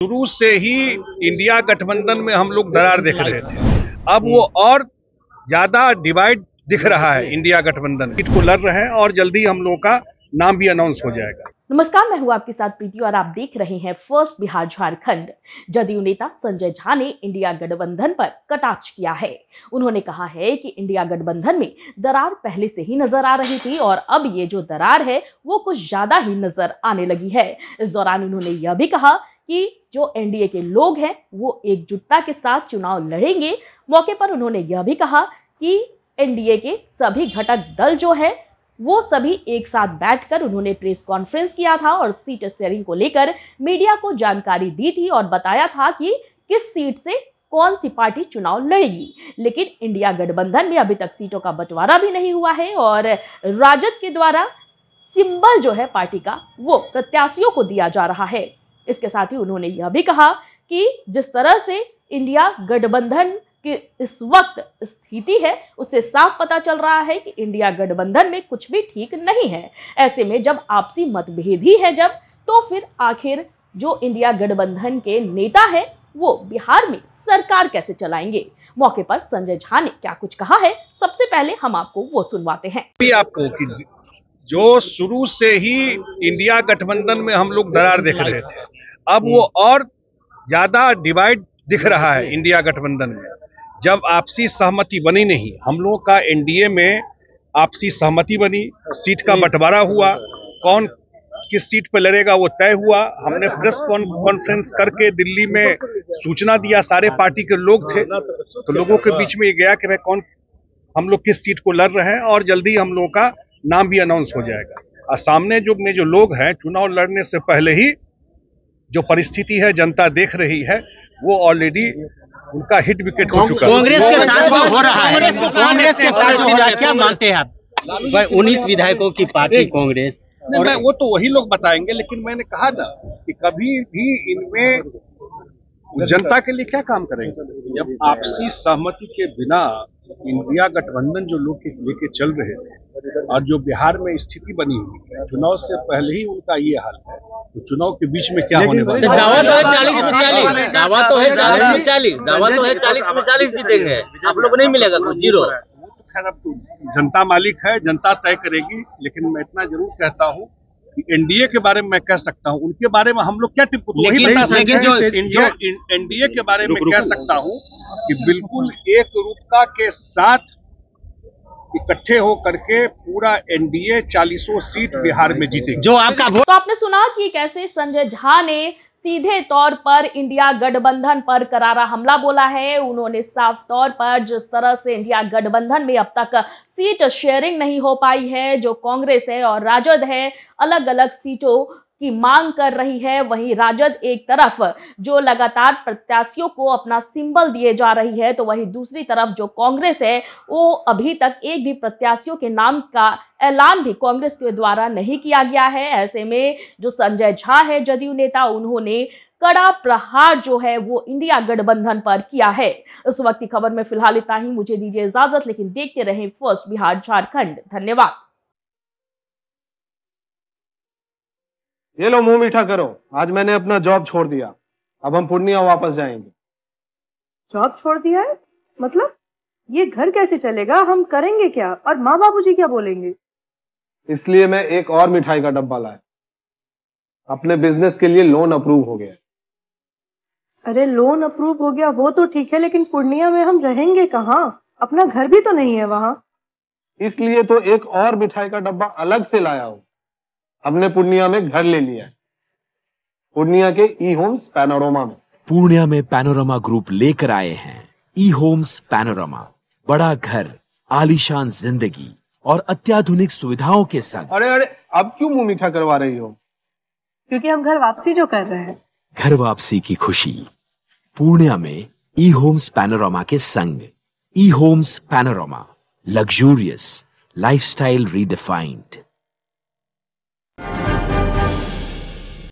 शुरू से ही इंडिया गठबंधन में हम लोग दरार देख रहे थे। अब वो और ज्यादा डिवाइड दिख रहा है। इंडिया गठबंधन सीट को लड़ रहे हैं और जल्दी हम लोगों का नाम भी अनाउंस हो जाएगा। नमस्कार, मैं हूं आपके साथ प्रीति और आप देख रहे हैं फर्स्ट बिहार झारखंड। जदयू नेता संजय झा ने इंडिया गठबंधन पर कटाक्ष किया है। उन्होंने कहा है कि इंडिया गठबंधन में दरार पहले से ही नजर आ रही थी और अब ये जो दरार है वो कुछ ज्यादा ही नजर आने लगी है। इस दौरान उन्होंने यह भी कहा कि जो एनडीए के लोग हैं वो एकजुटता के साथ चुनाव लड़ेंगे। मौके पर उन्होंने यह भी कहा कि एनडीए के सभी घटक दल जो है वो सभी एक साथ बैठकर उन्होंने प्रेस कॉन्फ्रेंस किया था और सीट शेयरिंग को लेकर मीडिया को जानकारी दी थी और बताया था कि किस सीट से कौन सी पार्टी चुनाव लड़ेगी। लेकिन इंडिया गठबंधन में अभी तक सीटों का बंटवारा भी नहीं हुआ है और राजद के द्वारा सिंबल जो है पार्टी का वो प्रत्याशियों को दिया जा रहा है। इसके साथ ही उन्होंने यह भी कहा कि जिस तरह से इंडिया गठबंधन की इस वक्त स्थिति है उससे साफ पता चल रहा है कि इंडिया गठबंधन में कुछ भी ठीक नहीं है। ऐसे में जब आपसी मतभेद ही है तो फिर आखिर जो इंडिया गठबंधन के नेता है वो बिहार में सरकार कैसे चलाएंगे। मौके पर संजय झा ने क्या कुछ कहा है, सबसे पहले हम आपको वो सुनवाते हैं। आपको कि जो शुरू से ही इंडिया गठबंधन में हम लोग दरार देख रहे थे, अब वो और ज्यादा डिवाइड दिख रहा है। इंडिया गठबंधन में जब आपसी सहमति बनी नहीं, हम लोगों का एनडीए में आपसी सहमति बनी, सीट का बंटवारा हुआ, कौन किस सीट पर लड़ेगा वो तय हुआ। हमने प्रेस कॉन्फ्रेंस करके दिल्ली में सूचना दिया, सारे पार्टी के लोग थे तो लोगों के बीच में ये गया कि कौन हम लोग किस सीट को लड़ रहे हैं और जल्दी हम लोगों का नाम भी अनाउंस हो जाएगा। और सामने जो लोग हैं, चुनाव लड़ने से पहले ही जो परिस्थिति है जनता देख रही है, वो ऑलरेडी उनका हिट विकेट हो चुका है। कांग्रेस के साथ वो हो रहा है। कांग्रेस के साथ क्या मानते हैं आप? 19 विधायकों की पार्टी कांग्रेस, मैं वो तो वही लोग बताएंगे, लेकिन मैंने कहा ना कि कभी भी इनमें जनता के लिए क्या काम करेंगे जब आपसी सहमति के बिना इंडिया गठबंधन जो लोग लेके चल रहे थे और जो बिहार में स्थिति बनी हुई है, चुनाव से पहले ही उनका ये हाल है, तो चुनाव के बीच में क्या होने वाला है? दावा तो है 40 में 40, दावा तो है 40 में 40, दावा तो है 40 में 40 जीतेंगे। आप लोग को नहीं मिलेगा कुछ, जीरो। वो तो खैर अब जनता मालिक है, जनता तय करेगी। लेकिन मैं इतना जरूर कहता हूँ कि एनडीए के बारे में मैं कह सकता हूँ, उनके बारे में हम लोग क्या टिप्पणी वही बता सकते हैं। जो एनडीए के बारे में कह सकता हूँ कि बिल्कुल एक रूपता के साथ इकट्ठे हो करके पूरा एनडीए 40 सीट बिहार में जीतेगी। जो आपका तो आपने सुना कि कैसे संजय झा ने सीधे तौर पर इंडिया गठबंधन पर करारा हमला बोला है। उन्होंने साफ तौर पर जिस तरह से इंडिया गठबंधन में अब तक सीट शेयरिंग नहीं हो पाई है, जो कांग्रेस है और राजद है अलग अलग सीटों की मांग कर रही है, वहीं राजद एक तरफ जो लगातार प्रत्याशियों को अपना सिंबल दिए जा रही है, तो वहीं दूसरी तरफ जो कांग्रेस है वो अभी तक एक भी प्रत्याशियों के नाम का ऐलान भी कांग्रेस के द्वारा नहीं किया गया है। ऐसे में जो संजय झा है जदयू नेता, उन्होंने कड़ा प्रहार जो है वो इंडिया गठबंधन पर किया है। इस वक्त की खबर में फिलहाल इतना ही। मुझे दीजिए इजाजत, लेकिन देखते रहें फर्स्ट बिहार झारखंड। धन्यवाद। ये लो मुंह मीठा करो, आज मैंने अपना जॉब छोड़ दिया, अब हम पूर्णिया वापस जाएंगे। जॉब छोड़ दिया है? मतलब ये घर कैसे चलेगा? हम करेंगे क्या और माँ बाबूजी क्या बोलेंगे? इसलिए मैं एक और मिठाई का डब्बा लाया। अपने बिजनेस के लिए लोन अप्रूव हो गया। अरे लोन अप्रूव हो गया वो तो ठीक है, लेकिन पूर्णिया में हम रहेंगे कहाँ? अपना घर भी तो नहीं है वहाँ। इसलिए तो एक और मिठाई का डब्बा अलग से लाया हूँ। हमने पूर्णिया में घर ले लिया है, पूर्णिया के ई होम्स पैनोरमा में। पूर्णिया में पैनोरमा ग्रुप लेकर आए हैं ई होम्स पैनोरमा। बड़ा घर, आलीशान जिंदगी और अत्याधुनिक सुविधाओं के संग। अरे अब क्यों मुंह मीठा करवा रही हो? क्योंकि हम घर वापसी जो कर रहे हैं। घर वापसी की खुशी पूर्णिया में ई होम्स पैनोरमा के संग। ई Homes Panorama, luxurious lifestyle redefined.